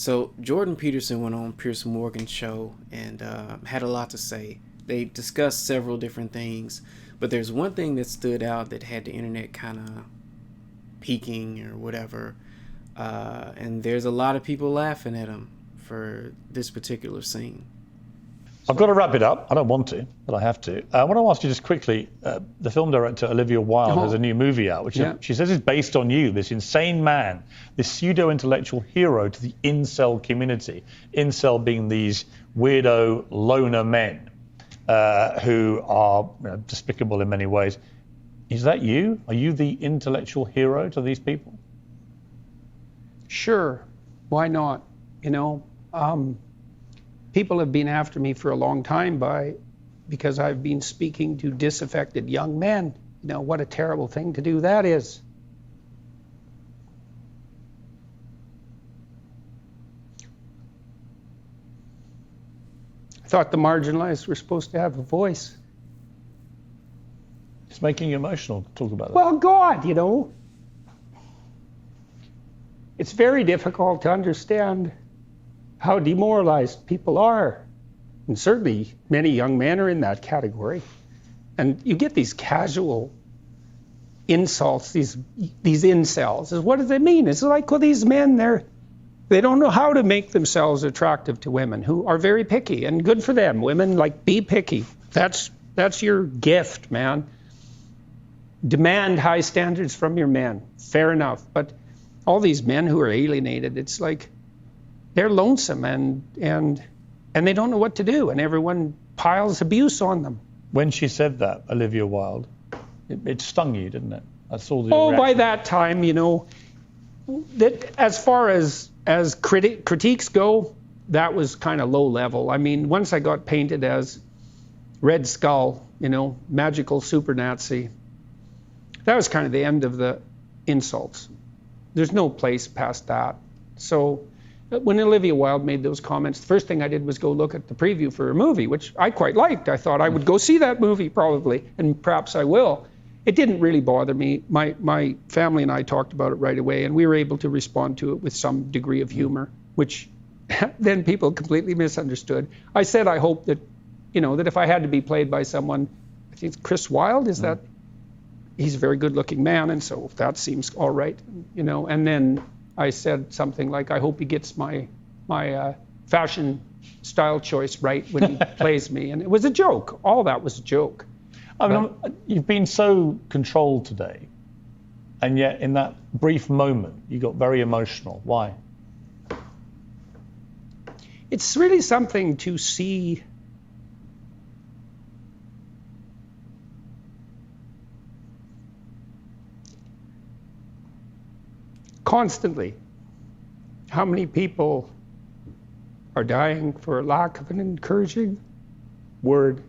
So Jordan Peterson went on Piers Morgan's show and had a lot to say. They discussed several different things, but there's one thing that stood out that had the internet kind of peaking or whatever. And there's a lot of people laughing at him for this particular scene. I've got to wrap it up. I don't want to, but I have to. I want to ask you just quickly, the film director Olivia Wilde has a new movie out, which she says is based on you, this insane man, this pseudo-intellectual hero to the incel community. Incel being these weirdo loner men who are despicable in many ways. Is that you? Are you the intellectual hero to these people? Sure. Why not? People have been after me for a long time because I've been speaking to disaffected young men. What a terrible thing to do that is. I thought the marginalized were supposed to have a voice. It's making you emotional to talk about that. Well, God, it's very difficult to understand how demoralized people are. And certainly many young men are in that category. And you get these casual insults, these incels. What does it mean? It's like, well, these men, they don't know how to make themselves attractive to women who are very picky, and good for them. Women, be picky. That's your gift, man. Demand high standards from your men. Fair enough. But all these men who are alienated, it's like, they're lonesome and they don't know what to do, and everyone piles abuse on them. When she said that, Olivia Wilde, it stung you, didn't it? I saw the reaction. By reaction. that time, that as far as critiques go, that was kind of low level. I mean, once I got painted as Red Skull, magical super Nazi, that was kind of the end of the insults. There's no place past that. So when Olivia Wilde made those comments, the first thing I did was go look at the preview for her movie, which I quite liked. I thought I would go see that movie probably, and perhaps I will. It didn't really bother me. My family and I talked about it right away, and we were able to respond to it with some degree of humor, which then people completely misunderstood. I said I hope that, that if I had to be played by someone, I think it's Chris Wilde, that he's a very good-looking man, and so that seems all right, and then I said something like, I hope he gets my fashion style choice right when he plays me. And it was a joke. All that was a joke. I mean, you've been so controlled today, and yet in that brief moment, you got very emotional. Why? It's really something to see constantly how many people are dying for lack of an encouraging word.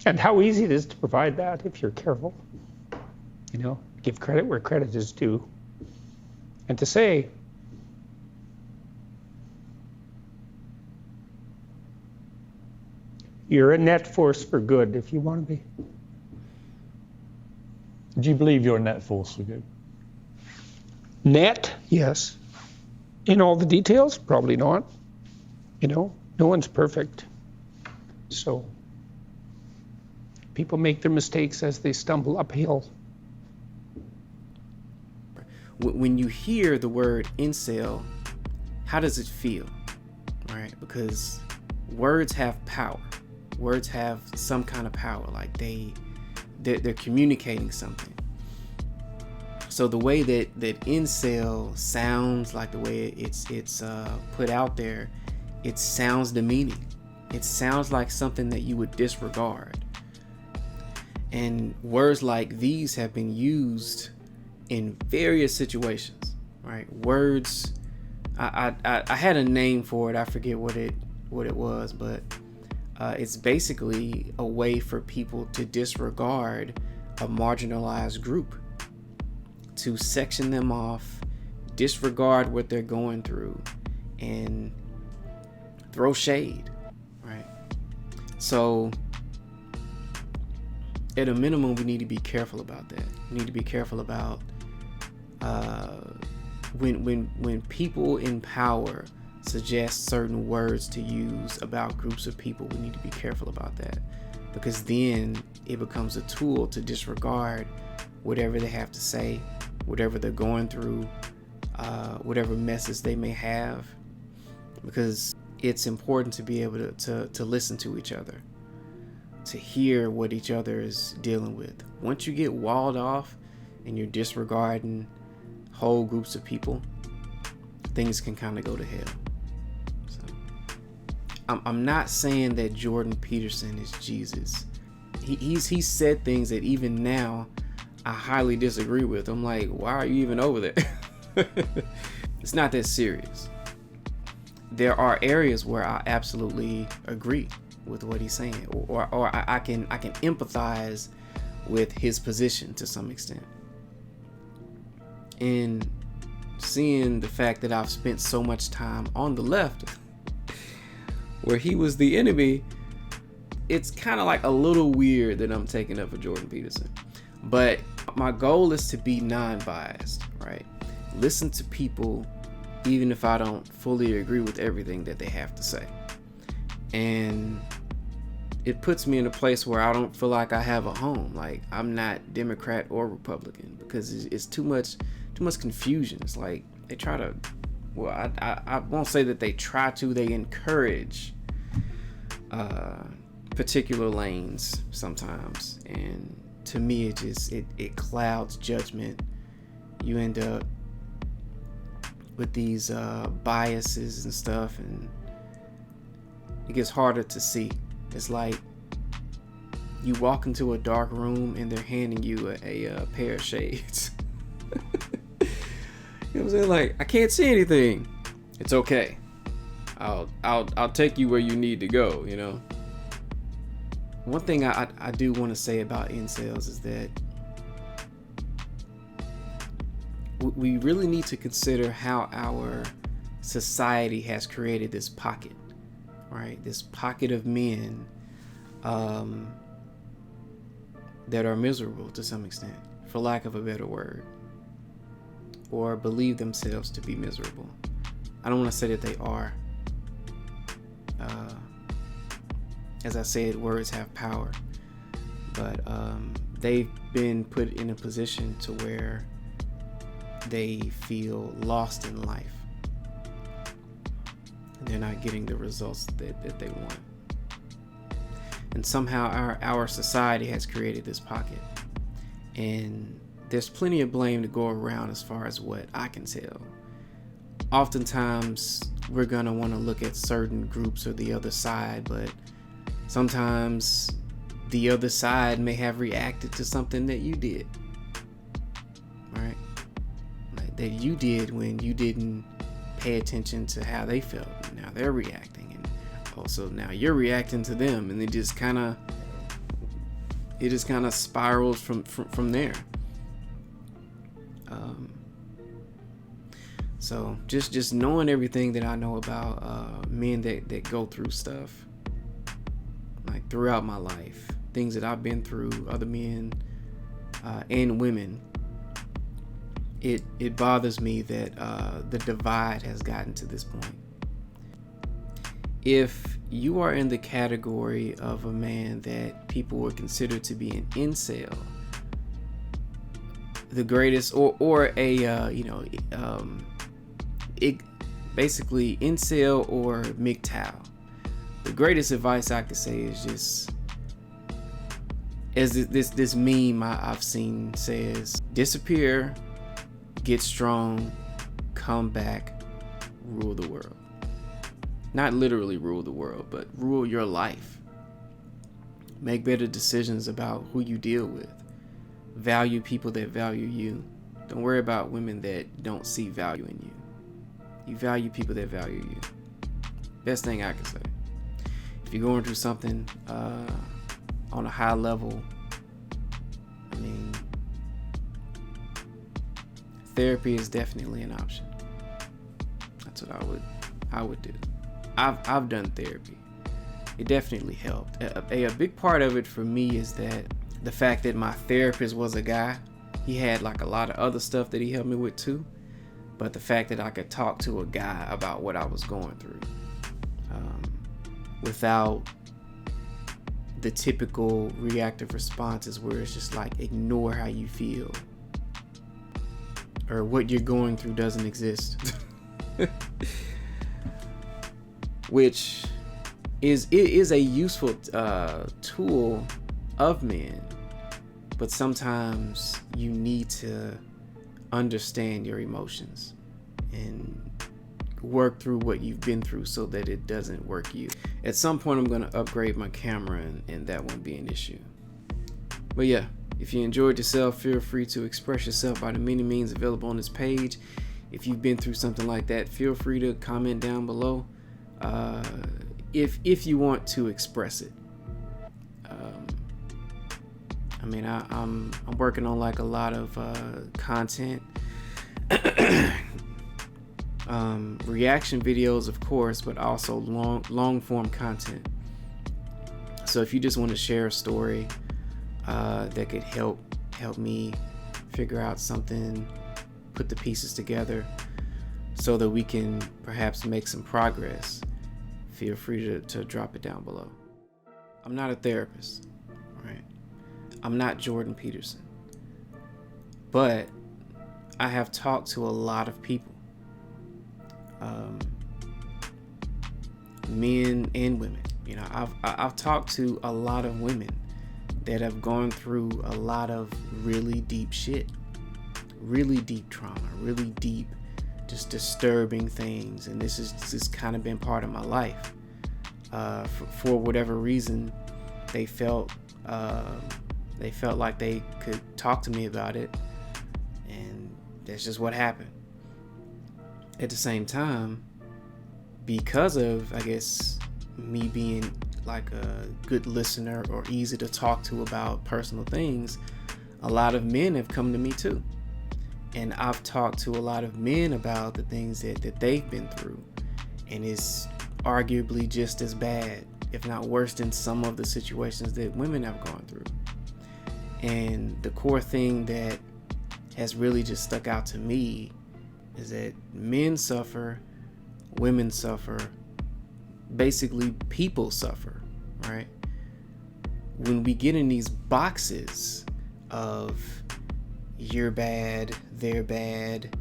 And how easy it is to provide that if you're careful. Give credit where credit is due. And to say, you're a net force for good if you want to be. Do you believe you're a net force for good? Net, yes. In all the details, probably not. No one's perfect. So people make their mistakes as they stumble uphill. When you hear the word incel, how does it feel? Right? Because words have power. Words have some kind of power. Like they're communicating something. So the way that incel sounds, like the way it's put out there, it sounds demeaning. It sounds like something that you would disregard. And words like these have been used in various situations, right? Words, I had a name for it. I forget what it was, but it's basically a way for people to disregard a marginalized group, to section them off, disregard what they're going through, and throw shade, right? So at a minimum, we need to be careful about that. We need to be careful about when people in power suggest certain words to use about groups of people. We need to be careful about that, because then it becomes a tool to disregard whatever they have to say, whatever they're going through, whatever messes they may have, because it's important to be able to listen to each other, to hear what each other is dealing with. Once you get walled off and you're disregarding whole groups of people, things can kind of go to hell. So I'm not saying that Jordan Peterson is Jesus. He said things that even now I highly disagree with. I'm like, why are you even over there? It's not that serious. There are areas where I absolutely agree with what he's saying, or I can empathize with his position to some extent. And seeing the fact that I've spent so much time on the left where he was the enemy, it's kind of like a little weird that I'm taking up for Jordan Peterson. But my goal is to be non-biased, right? Listen to people even if I don't fully agree with everything that they have to say. And it puts me in a place where I don't feel like I have a home. Like, I'm not Democrat or Republican, because it's too much confusion. It's like they try to, well, I won't say that they try to, they encourage particular lanes sometimes. And to me, it clouds judgment. You end up with these biases and stuff, and it gets harder to see. It's like you walk into a dark room and they're handing you a pair of shades. You know what I'm saying? Like, I can't see anything. It's okay. I'll take you where you need to go, you know? One thing I do want to say about incels is that we really need to consider how our society has created this pocket, right? This pocket of men that are miserable to some extent, for lack of a better word, or believe themselves to be miserable. I don't want to say that they are. As I said, words have power, but they've been put in a position to where they feel lost in life. They're not getting the results that they want. And somehow our society has created this pocket. And there's plenty of blame to go around as far as what I can tell. Oftentimes, we're going to want to look at certain groups or the other side, but sometimes the other side may have reacted to something that you did. Right? Like that you did when you didn't pay attention to how they felt. Now they're reacting, and also now you're reacting to them, and it just kind of spirals from there. So just knowing everything that I know about men that go through stuff, like throughout my life, things that I've been through, other men and women, it bothers me that the divide has gotten to this point. If you are in the category of a man that people would consider to be an incel, the greatest, or a basically incel or MGTOW, the greatest advice I could say is just, as this meme I've seen says, disappear, get strong, come back, rule the world. Not literally rule the world, but rule your life. Make better decisions about who you deal with. Value people that value you. Don't worry about women that don't see value in you. You value people that value you. Best thing I can say. If you're going through something on a high level, I mean, therapy is definitely an option. That's what I would do. I've done therapy. It definitely helped. A big part of it for me is that the fact that my therapist was a guy. He had like a lot of other stuff that he helped me with too, but the fact that I could talk to a guy about what I was going through without the typical reactive responses where it's just like ignore how you feel or what you're going through doesn't exist. Which is a useful tool of men, but sometimes you need to understand your emotions and work through what you've been through so that it doesn't work you. At some point I'm going to upgrade my camera and that won't be an issue. But yeah, if you enjoyed yourself, feel free to express yourself by the many means available on this page. If you've been through something like that, feel free to comment down below if you want to express it. I mean, I'm working on like a lot of content. Reaction videos, of course, but also long form content. So if you just want to share a story that could help me figure out something, put the pieces together so that we can perhaps make some progress, feel free to drop it down below. I'm not a therapist, right? I'm not Jordan Peterson, but I have talked to a lot of people, men and women. You know, I've talked to a lot of women that have gone through a lot of really deep shit, really deep trauma, really deep, just disturbing things. And this has kind of been part of my life. For whatever reason, they felt like they could talk to me about it, and that's just what happened. At the same time, because of, I guess, me being like a good listener or easy to talk to about personal things, a lot of men have come to me too. And I've talked to a lot of men about the things that they've been through, and it's arguably just as bad, if not worse, than some of the situations that women have gone through. And the core thing that has really just stuck out to me is that men suffer, women suffer, basically people suffer, right? When we get in these boxes of you're bad, they're bad,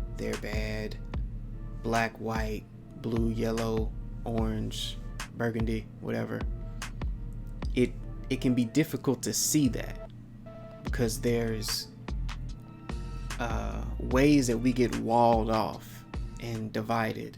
black, white, blue, yellow, orange, burgundy, whatever, it can be difficult to see that, because there's ways that we get walled off and divided